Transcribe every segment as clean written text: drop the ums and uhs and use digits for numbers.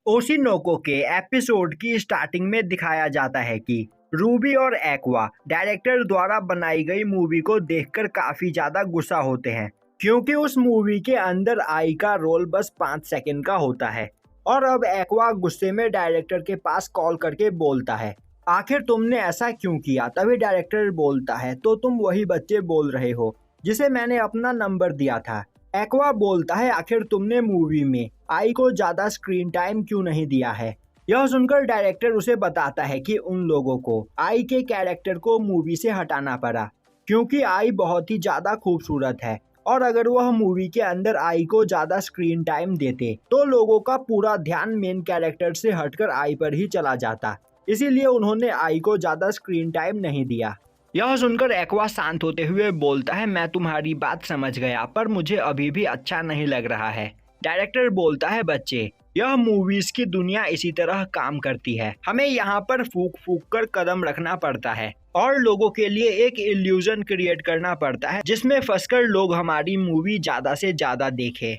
ओशिनोको के एपिसोड की स्टार्टिंग में दिखाया जाता है कि रूबी और एक्वा डायरेक्टर द्वारा बनाई गई मूवी को देखकर काफी ज्यादा गुस्सा होते हैं, क्योंकि उस मूवी के अंदर आई का रोल बस 5 सेकंड का होता है। और अब एक्वा गुस्से में डायरेक्टर के पास कॉल करके बोलता है, आखिर तुमने ऐसा क्यों किया। तभी डायरेक्टर बोलता है, तो तुम वही बच्चे बोल रहे हो जिसे मैंने अपना नंबर दिया था। एक्वा बोलता है, आखिर तुमने मूवी में आई को ज्यादा स्क्रीन टाइम क्यों नहीं दिया है। यह सुनकर डायरेक्टर उसे बताता है कि उन लोगों को आई के कैरेक्टर को मूवी से हटाना पड़ा, क्योंकि आई बहुत ही ज्यादा खूबसूरत है और अगर वह मूवी के अंदर आई को ज्यादा स्क्रीन टाइम देते तो लोगों का पूरा ध्यान मेन कैरेक्टर से हटकर आई पर ही चला जाता। इसीलिए उन्होंने आई को ज्यादा स्क्रीन टाइम नहीं दिया। यह सुनकर एक्वा शांत होते हुए बोलता है, मैं तुम्हारी बात समझ गया, पर मुझे अभी भी अच्छा नहीं लग रहा है। डायरेक्टर बोलता है, बच्चे, यह मूवीज की दुनिया इसी तरह काम करती है। हमें यहाँ पर फूक फूक कर कदम रखना पड़ता है और लोगों के लिए एक इल्यूजन क्रिएट करना पड़ता है जिसमें फंसकर लोग हमारी मूवी ज्यादा से ज्यादा देखें,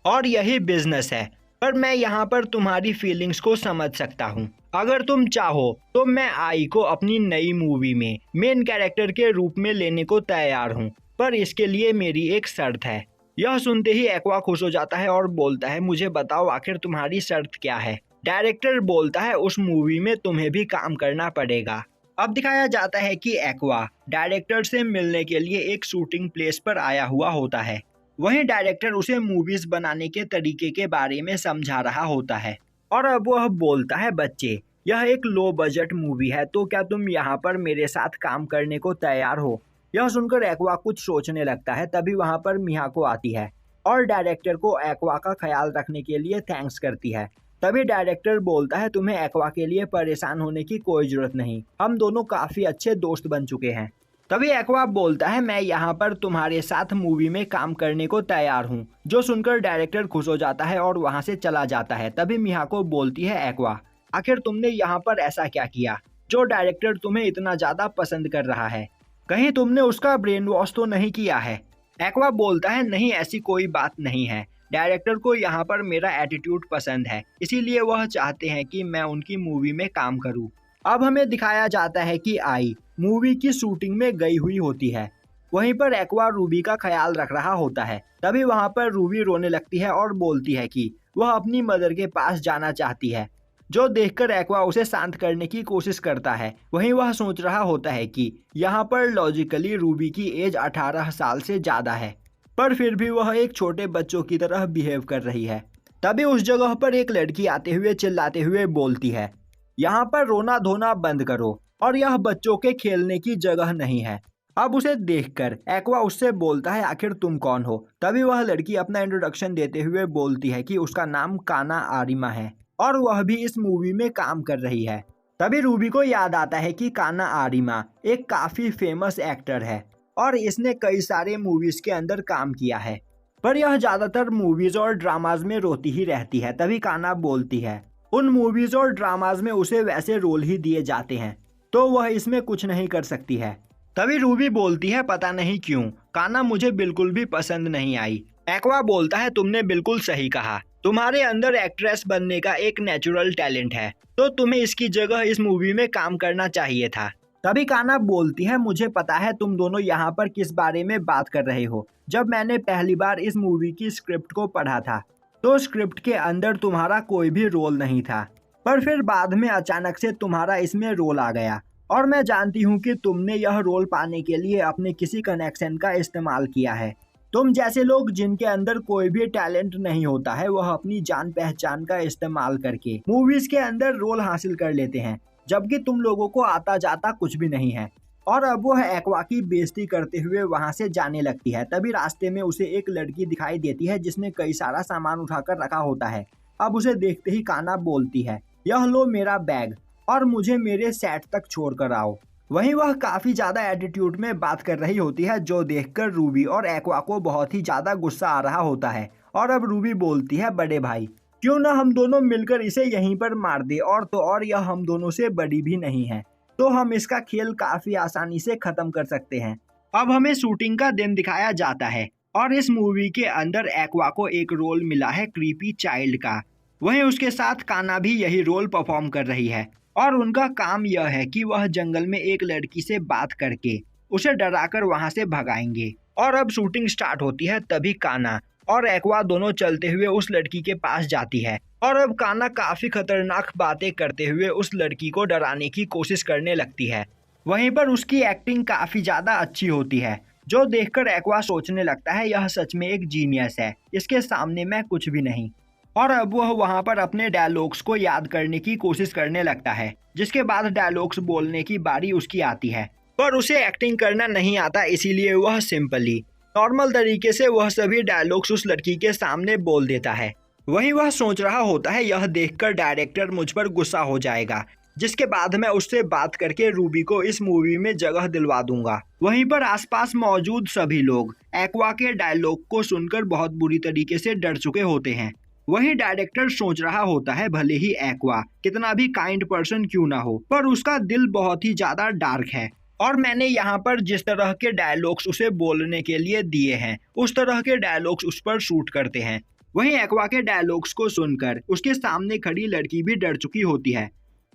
और यही बिजनेस है। पर मैं यहाँ पर तुम्हारी फीलिंग्स को समझ सकता हूँ। अगर तुम चाहो तो मैं आई को अपनी नई मूवी में मेन कैरेक्टर के रूप में लेने को तैयार हूँ, पर इसके लिए मेरी एक शर्त है। यह सुनते ही एक्वा खुश हो जाता है और बोलता है, मुझे बताओ आखिर तुम्हारी शर्त क्या है। डायरेक्टर बोलता है, उस मूवी में तुम्हें भी काम करना पड़ेगा। अब दिखाया जाता है कि एक्वा डायरेक्टर से मिलने के लिए एक शूटिंग प्लेस पर आया हुआ होता है। वहीं डायरेक्टर उसे मूवीज बनाने के तरीके के बारे में समझा रहा होता है और अब वह बोलता है, बच्चे, यह एक लो बजट मूवी है, तो क्या तुम यहाँ पर मेरे साथ काम करने को तैयार हो। यह सुनकर एक्वा कुछ सोचने लगता है। तभी वहाँ पर मिहाको आती है और डायरेक्टर को एक्वा का ख्याल रखने के लिए थैंक्स करती है। तभी डायरेक्टर बोलता है, तुम्हें एक्वा के लिए परेशान होने की कोई जरूरत नहीं, हम दोनों काफी अच्छे दोस्त बन चुके हैं। तभी एक्वा बोलता है, मैं यहाँ पर तुम्हारे साथ मूवी में काम करने को तैयार हूँ। जो सुनकर डायरेक्टर खुश हो जाता है और वहाँ से चला जाता है। तभी मिहाको बोलती है, एक्वा, आखिर तुमने यहाँ पर ऐसा क्या किया जो डायरेक्टर तुम्हें इतना ज्यादा पसंद कर रहा है। कहीं तुमने उसका ब्रेन वॉश तो नहीं किया है। एक्वा बोलता है, नहीं, ऐसी कोई बात नहीं है। डायरेक्टर को यहाँ पर मेरा एटीट्यूड पसंद है, इसीलिए वह चाहते हैं कि मैं उनकी मूवी में काम करूँ। अब हमें दिखाया जाता है कि आई मूवी की शूटिंग में गई हुई होती है। वहीं पर एक्वा रूबी का ख्याल रख रहा होता है। तभी वहां पर रूबी रोने लगती है और बोलती है कि वह अपनी मदर के पास जाना चाहती है। जो देखकर एक्वा उसे शांत करने की कोशिश करता है। वहीं वह सोच रहा होता है कि यहाँ पर लॉजिकली रूबी की एज 18 साल से ज्यादा है, पर फिर भी वह एक छोटे बच्चों की तरह बिहेव कर रही है। तभी उस जगह पर एक लड़की आते हुए चिल्लाते हुए बोलती है, यहाँ पर रोना धोना बंद करो और यह बच्चों के खेलने की जगह नहीं है। अब उसे देखकर एक्वा उससे बोलता है, आखिर तुम कौन हो। तभी वह लड़की अपना इंट्रोडक्शन देते हुए बोलती है कि उसका नाम काना आरिमा है और वह भी इस मूवी में काम कर रही है। तभी रूबी को याद आता है कि काना आरिमा एक काफी फेमस एक्टर है और इसने कई सारे मूवीज के अंदर काम किया है, पर यह ज्यादातर मूवीज और ड्रामाज में रोती ही रहती है। तभी काना बोलती है, उन मूवीज और ड्रामाज में उसे वैसे रोल ही दिए जाते हैं, तो वह इसमें कुछ नहीं कर सकती है। तभी रूबी बोलती है, पता नहीं क्यों काना मुझे बिल्कुल भी पसंद नहीं आई। एक्वा बोलता है, तुमने बिल्कुल सही कहा, तुम्हारे अंदर एक्ट्रेस बनने का एक नेचुरल टैलेंट है, तो तुम्हें इसकी जगह इस मूवी में काम करना चाहिए था। तभी काना बोलती है, मुझे पता है तुम दोनों यहाँ पर किस बारे में बात कर रहे हो। जब मैंने पहली बार इस मूवी की स्क्रिप्ट को पढ़ा था तो स्क्रिप्ट के अंदर तुम्हारा कोई भी रोल नहीं था, पर फिर बाद में अचानक से तुम्हारा इसमें रोल आ गया और मैं जानती हूँ कि तुमने यह रोल पाने के लिए अपने किसी कनेक्शन का इस्तेमाल किया है। तुम जैसे लोग जिनके अंदर कोई भी टैलेंट नहीं होता है, वह अपनी जान पहचान का इस्तेमाल करके मूवीज के अंदर रोल हासिल कर लेते हैं, जबकि तुम लोगों को आता जाता कुछ भी नहीं है। और अब वह एक्वा की बेइज्जती करते हुए वहां से जाने लगती है। तभी रास्ते में उसे एक लड़की दिखाई देती है जिसने कई सारा सामान उठाकर रखा होता है। अब उसे देखते ही काना बोलती है, यह लो मेरा बैग और मुझे मेरे सेट तक छोड़ कर आओ। वहीं वह काफी ज्यादा एटीट्यूड में बात कर रही होती है, जो देखकर रूबी और एक्वा को बहुत ही ज्यादा गुस्सा आ रहा होता है। और अब रूबी बोलती है, बड़े भाई, क्यों ना हम दोनों मिलकर इसे यहीं पर मार दे, और तो और यह हम दोनों से बड़ी भी नहीं है, तो हम इसका खेल काफी आसानी से खत्म कर सकते हैं। अब हमें शूटिंग का दिन दिखाया जाता है और इस मूवी के अंदर एक्वा को एक रोल मिला है क्रीपी चाइल्ड का। वहीं उसके साथ काना भी यही रोल परफॉर्म कर रही है और उनका काम यह है कि वह जंगल में एक लड़की से बात करके उसे डराकर वहां से भगाएंगे। और अब शूटिंग स्टार्ट होती है, तभी काना और एक्वा दोनों चलते हुए उस लड़की के पास जाती है और अब काना काफी खतरनाक बातें करते हुए उस लड़की को डराने की कोशिश करने लगती है। वहीं पर उसकी एक्टिंग काफी ज्यादा अच्छी होती है, जो देखकर एक्वा सोचने लगता है यह सच में एक जीनियस है, इसके सामने मैं कुछ भी नहीं। और अब वह वहां पर अपने डायलॉग्स को याद करने की कोशिश करने लगता है, जिसके बाद डायलॉग्स बोलने की बारी उसकी आती है। पर उसे एक्टिंग करना नहीं आता, इसीलिए वह सिंपली नॉर्मल तरीके से वह सभी डायलॉग्स उस लड़की के सामने बोल देता है। वहीं वह सोच रहा होता है यह देखकर डायरेक्टर मुझ पर गुस्सा हो जाएगा, जिसके बाद मैं उससे बात करके रूबी को इस मूवी में जगह दिलवा दूंगा। वहीं पर आसपास मौजूद सभी लोग एक्वा के डायलॉग को सुनकर बहुत बुरी तरीके से डर चुके होते हैं। वहीं डायरेक्टर सोच रहा होता है भले ही एक्वा कितना भी काइंड पर्सन क्यों ना हो, पर उसका दिल बहुत ही ज्यादा डार्क है और मैंने यहाँ पर जिस तरह के डायलॉग्स उसे बोलने के लिए दिए हैं उस तरह के डायलॉग्स उस पर शूट करते हैं। वहीं एक्वा के डायलॉग्स को सुनकर उसके सामने खड़ी लड़की भी डर चुकी होती है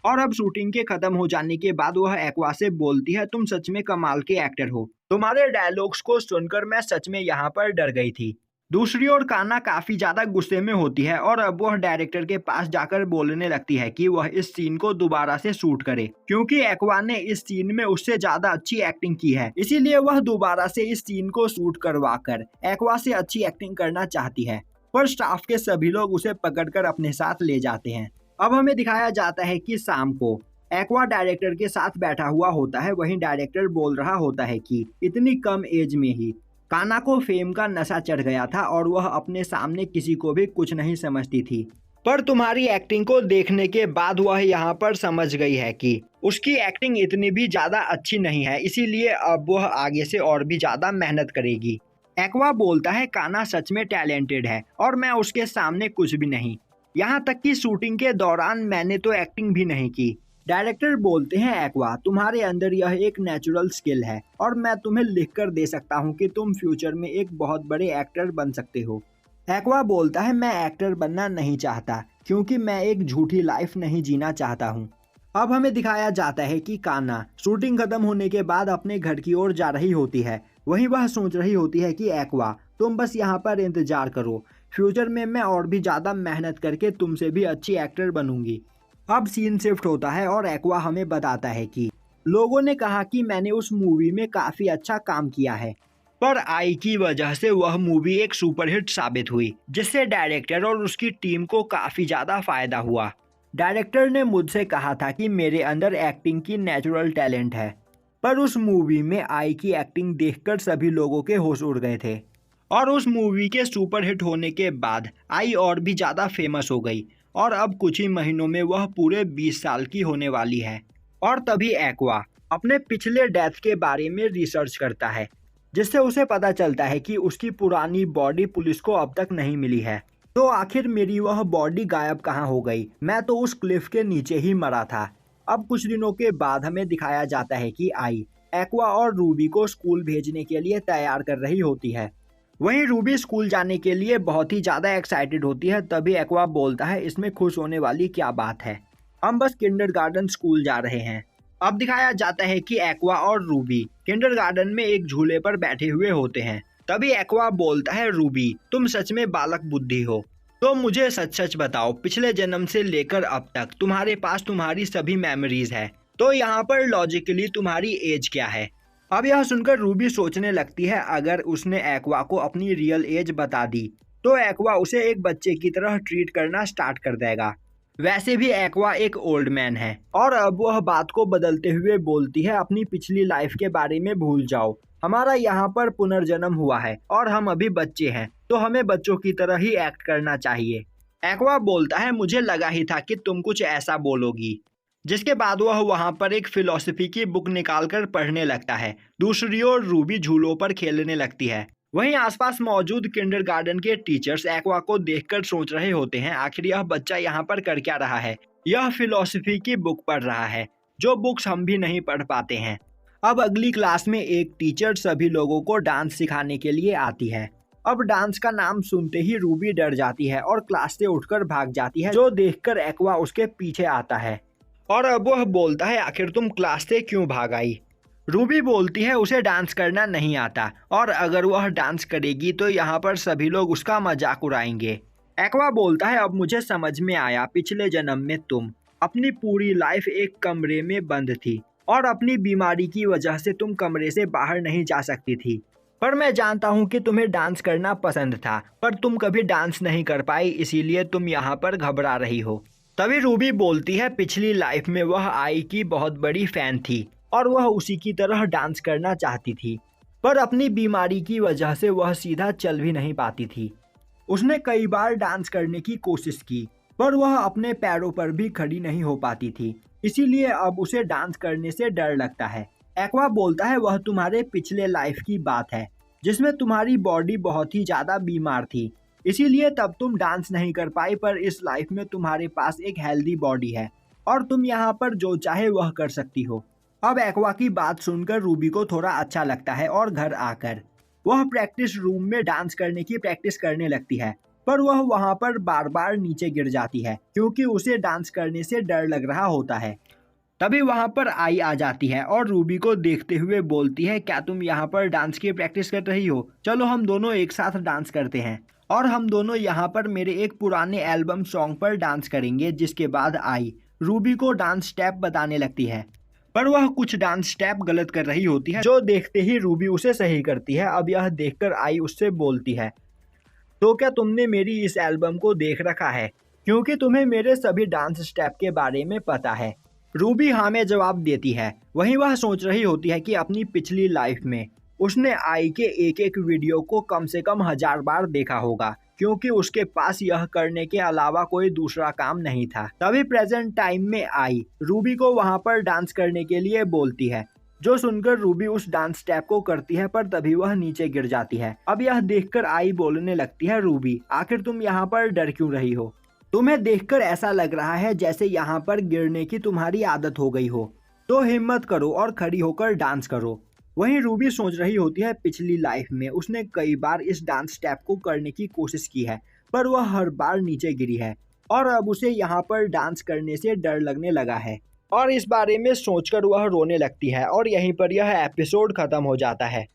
और अब शूटिंग के खत्म हो जाने के बाद वह एक्वा से बोलती है तुम सच में कमाल के एक्टर हो, तुम्हारे डायलॉग्स को सुनकर मैं सच में यहाँ पर डर गई थी। दूसरी ओर काना काफी ज्यादा गुस्से में होती है और अब वह डायरेक्टर के पास जाकर बोलने लगती है कि वह इस सीन को दोबारा से शूट करे, क्योंकि एक्वा ने इस सीन में उससे ज्यादा अच्छी एक्टिंग की है, इसीलिए वह दोबारा से इस सीन को शूट करवाकर एक्वा से अच्छी एक्टिंग करना चाहती है। पर स्टाफ के सभी लोग उसे पकड़कर अपने साथ ले जाते हैं। अब हमें दिखाया जाता है कि शाम को एक्वा डायरेक्टर के साथ बैठा हुआ होता है। वहीं डायरेक्टर बोल रहा होता है कि इतनी कम एज में ही काना को फेम का नशा चढ़ गया था और वह अपने सामने किसी को भी कुछ नहीं समझती थी, पर तुम्हारी एक्टिंग को देखने के बाद वह यहाँ पर समझ गई है कि उसकी एक्टिंग इतनी भी ज्यादा अच्छी नहीं है, इसीलिए अब वह आगे से और भी ज्यादा मेहनत करेगी। एक्वा बोलता है काना सच में टैलेंटेड है और मैं उसके सामने कुछ भी नहीं, यहाँ तक कि शूटिंग के दौरान मैंने तो एक्टिंग भी नहीं की। डायरेक्टर बोलते हैं एक्वा तुम्हारे अंदर यह एक नेचुरल स्किल है और मैं तुम्हें लिखकर दे सकता हूँ कि तुम फ्यूचर में एक बहुत बड़े एक्टर बन सकते हो। एक्वा बोलता है मैं एक्टर बनना नहीं चाहता क्योंकि मैं एक झूठी लाइफ नहीं जीना चाहता हूँ। अब हमें दिखाया जाता है कि काना शूटिंग खत्म होने के बाद अपने घर की ओर जा रही होती है। वहीं वह सोच रही होती है कि एक्वा तुम बस यहाँ पर इंतजार करो, फ्यूचर में मैं और भी ज्यादा मेहनत करके तुमसे भी अच्छी एक्टर बनूंगी। अब सीन शिफ्ट होता है और एक्वा हमें बताता है कि लोगों ने कहा कि मैंने उस मूवी में काफी अच्छा काम किया है, पर आई की वजह से वह मूवी एक सुपरहिट साबित हुई, जिससे डायरेक्टर और उसकी टीम को काफी ज्यादा फायदा हुआ। डायरेक्टर ने मुझसे कहा था कि मेरे अंदर एक्टिंग की नेचुरल टैलेंट है, पर उस मूवी में आई की एक्टिंग देखकर सभी लोगों के होश उड़ गए थे और उस मूवी के सुपरहिट होने के बाद आई और भी ज्यादा फेमस हो गई और अब कुछ ही महीनों में वह पूरे 20 साल की होने वाली है। और तभी एक्वा अपने पिछले डेथ के बारे में रिसर्च करता है, जिससे उसे पता चलता है कि उसकी पुरानी बॉडी पुलिस को अब तक नहीं मिली है। तो आखिर मेरी वह बॉडी गायब कहाँ हो गई, मैं तो उस क्लिफ के नीचे ही मरा था। अब कुछ दिनों के बाद हमें दिखाया जाता है कि आई एक्वा और रूबी को स्कूल भेजने के लिए तैयार कर रही होती है। वहीं रूबी स्कूल जाने के लिए बहुत ही ज्यादा एक्साइटेड होती है। तभी एक्वा बोलता है इसमें खुश होने वाली क्या बात है, हम बस किंडरगार्टन स्कूल जा रहे हैं। अब दिखाया जाता है कि एक्वा और रूबी किंडरगार्टन में एक झूले पर बैठे हुए होते हैं। तभी एक्वा बोलता है रूबी तुम सच में बालक बुद्धि हो, तो मुझे सच सच बताओ पिछले जन्म से लेकर अब तक तुम्हारे पास तुम्हारी सभी मेमोरीज है, तो यहाँ पर लॉजिकली तुम्हारी एज क्या है। अब यह सुनकर रूबी सोचने लगती है अगर उसने एक्वा को अपनी रियल एज बता दी तो एक्वा उसे एक बच्चे की तरह ट्रीट करना स्टार्ट कर देगा। वैसे भी एक्वा एक ओल्ड मैन है और अब वह बात को बदलते हुए बोलती है अपनी पिछली लाइफ के बारे में भूल जाओ, हमारा यहाँ पर पुनर्जन्म हुआ है और हम अभी बच्चे हैं, तो हमें बच्चों की तरह ही एक्ट करना चाहिए। एक्वा बोलता है मुझे लगा ही था कि तुम कुछ ऐसा बोलोगी, जिसके बाद वह वहां पर एक फिलॉसफी की बुक निकालकर पढ़ने लगता है। दूसरी ओर रूबी झूलों पर खेलने लगती है। वहीं आसपास मौजूद किंडरगार्टन के टीचर्स एक्वा को देखकर सोच रहे होते हैं आखिर यह बच्चा यहाँ पर कर क्या रहा है, यह फिलॉसफी की बुक पढ़ रहा है, जो बुक्स हम भी नहीं पढ़ पाते हैं। अब अगली क्लास में एक टीचर सभी लोगों को डांस सिखाने के लिए आती है। अब डांस का नाम सुनते ही रूबी डर जाती है और क्लास से उठकर भाग जाती है, जो देखकर एक्वा उसके पीछे आता है और अब वह बोलता है आखिर तुम क्लास से क्यों भाग आई। रूबी बोलती है उसे डांस करना नहीं आता और अगर वह डांस करेगी तो यहाँ पर सभी लोग उसका मजाक उड़ाएंगे। एक्वा बोलता है अब मुझे समझ में आया, पिछले जन्म में तुम अपनी पूरी लाइफ एक कमरे में बंद थी और अपनी बीमारी की वजह से तुम कमरे से बाहर नहीं जा सकती थी। पर मैं जानता हूँ कि तुम्हें डांस करना पसंद था, पर तुम कभी डांस नहीं कर पाई, इसीलिए तुम यहाँ पर घबरा रही हो। तभी रूबी बोलती है पिछली लाइफ में वह आई की बहुत बड़ी फैन थी और वह उसी की तरह डांस करना चाहती थी, पर अपनी बीमारी की वजह से वह सीधा चल भी नहीं पाती थी। उसने कई बार डांस करने की कोशिश की, पर वह अपने पैरों पर भी खड़ी नहीं हो पाती थी, इसीलिए अब उसे डांस करने से डर लगता है। एक्वा बोलता है वह तुम्हारे पिछले लाइफ की बात है, जिसमें तुम्हारी बॉडी बहुत ही ज़्यादा बीमार थी, इसीलिए तब तुम डांस नहीं कर पाई, पर इस लाइफ में तुम्हारे पास एक हेल्दी बॉडी है और तुम यहाँ पर जो चाहे वह कर सकती हो। अब एक्वा की बात सुनकर रूबी को थोड़ा अच्छा लगता है और घर आकर वह प्रैक्टिस रूम में डांस करने की प्रैक्टिस करने लगती है, पर वह वहाँ पर बार बार नीचे गिर जाती है क्योंकि उसे डांस करने से डर लग रहा होता है। तभी वहाँ पर आई आ जाती है और रूबी को देखते हुए बोलती है क्या तुम यहाँ पर डांस की प्रैक्टिस कर रही हो, चलो हम दोनों एक साथ डांस करते हैं और हम दोनों यहाँ पर मेरे एक पुराने एल्बम सॉन्ग पर डांस करेंगे। जिसके बाद आई रूबी को डांस स्टेप बताने लगती है, पर वह कुछ डांस स्टेप गलत कर रही होती है, जो देखते ही रूबी उसे सही करती है। अब यह देखकर आई उससे बोलती है तो क्या तुमने मेरी इस एल्बम को देख रखा है, क्योंकि तुम्हें मेरे सभी डांस स्टेप के बारे में पता है। रूबी हाँ में जवाब देती है। वहीं वह सोच रही होती है कि अपनी पिछली लाइफ में उसने आई के एक एक वीडियो को कम से कम 1000 बार देखा होगा, क्योंकि उसके पास यह करने के अलावा कोई दूसरा काम नहीं था। तभी प्रेजेंट टाइम में आई रूबी को वहां पर डांस करने के लिए बोलती है, जो सुनकर रूबी उस डांस स्टेप को करती है, पर तभी वह नीचे गिर जाती है। अब यह देखकर आई बोलने लगती है रूबी आखिर तुम यहाँ पर डर क्यों रही हो, तुम्हें देखकर ऐसा लग रहा है जैसे यहाँ पर गिरने की तुम्हारी आदत हो गई हो, तो हिम्मत करो और खड़ी होकर डांस करो। वहीं रूबी सोच रही होती है पिछली लाइफ में उसने कई बार इस डांस स्टेप को करने की कोशिश की है, पर वह हर बार नीचे गिरी है और अब उसे यहाँ पर डांस करने से डर लगने लगा है और इस बारे में सोचकर वह रोने लगती है और यहीं पर यह एपिसोड खत्म हो जाता है।